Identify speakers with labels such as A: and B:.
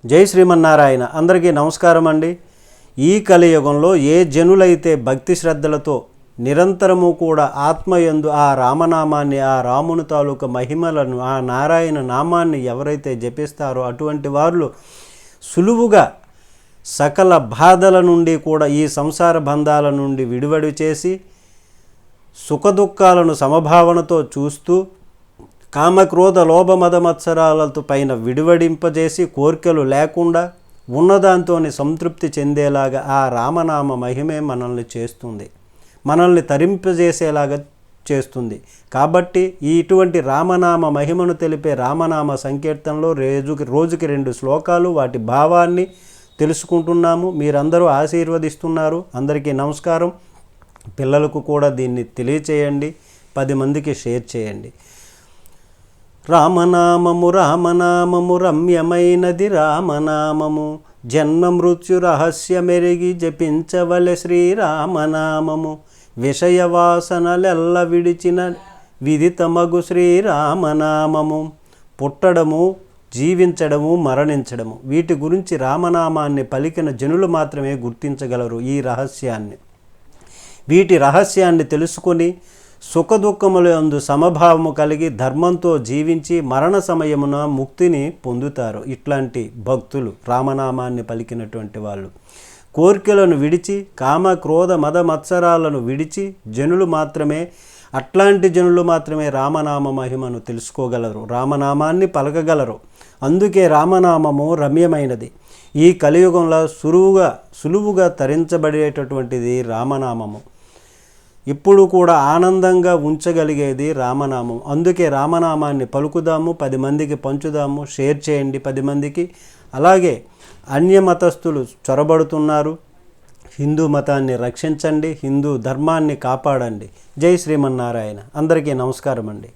A: జై శ్రీమన్నారాయణ. అందరికీ నమస్కారం అండి. ఈ కలియుగంలో ఏ జనులైతే భక్తి శ్రద్ధలతో నిరంతరము కూడా ఆత్మయందు ఆ రామనామాన్ని, ఆ రాముని తాలూకు మహిమలను, ఆ నారాయణ నామాన్ని ఎవరైతే జపిస్తారో అటువంటి వారు సులువుగా సకల బాధల నుండి కూడా, ఈ సంసార బంధాల నుండి విడివడి చేసి సుఖదుఖాలను సమభావనతో చూస్తూ కామక్రోధ లోభ మద మత్సరాలతో పైన విడివడింపజేసి కోరికలు లేకుండా ఉన్నదాంతోని సంతృప్తి చెందేలాగా ఆ రామనామ మహిమే మనల్ని చేస్తుంది, మనల్ని తరింపజేసేలాగా చేస్తుంది. కాబట్టి ఇటువంటి రామనామ మహిమను తెలిపే రామనామ సంకీర్తనలో రోజుకి 2 శ్లోకాలు వాటి భావాన్ని తెలుసుకుంటున్నాము. మీరందరూ ఆశీర్వదిస్తున్నారు. అందరికీ నమస్కారం. పిల్లలకు కూడా దీన్ని తెలియచేయండి, 10 మందికి షేర్ చేయండి. రామనామము రామనామము రమ్యమైనది రామనామము, జన్మ మృత్యు రహస్యమెరిగి జపించవలె శ్రీరామనామము, విషయవాసనలెల్ల విడిచిన విదితమగు శ్రీరామనామము, పుట్టడము, జీవించడము, మరణించడము, వీటి గురించి రామనామాన్ని పలికిన జనులు మాత్రమే గుర్తించగలరు ఈ రహస్యాన్ని. వీటి రహస్యాన్ని తెలుసుకొని సుఖదుఖముల యందు సమభావము కలిగి ధర్మంతో జీవించి మరణ సమయమున ముక్తిని పొందుతారు. ఇట్లాంటి భక్తులు, రామనామాన్ని పలికినటువంటి వాళ్ళు కోరికలను విడిచి కామ క్రోధ మద మత్సరాలను విడిచి అట్లాంటి జనులు మాత్రమే రామనామ మహిమను తెలుసుకోగలరు, రామనామాన్ని పలకగలరు. అందుకే రామనామము రమ్యమైనది. ఈ కలియుగంలో సులువుగా తరించబడేటటువంటిది రామనామము. ఇప్పుడు కూడా ఆనందంగా ఉంచగలిగేది రామనామం. అందుకే రామనామాన్ని పలుకుదాము, 10 మందికి పంచుదాము, షేర్ చేయండి 10 మందికి. అలాగే అన్యమతస్థులు చొరబడుతున్నారు, హిందూ మతాన్ని రక్షించండి, హిందూ ధర్మాన్ని కాపాడండి. జై శ్రీమన్నారాయణ. అందరికీ నమస్కారం అండి.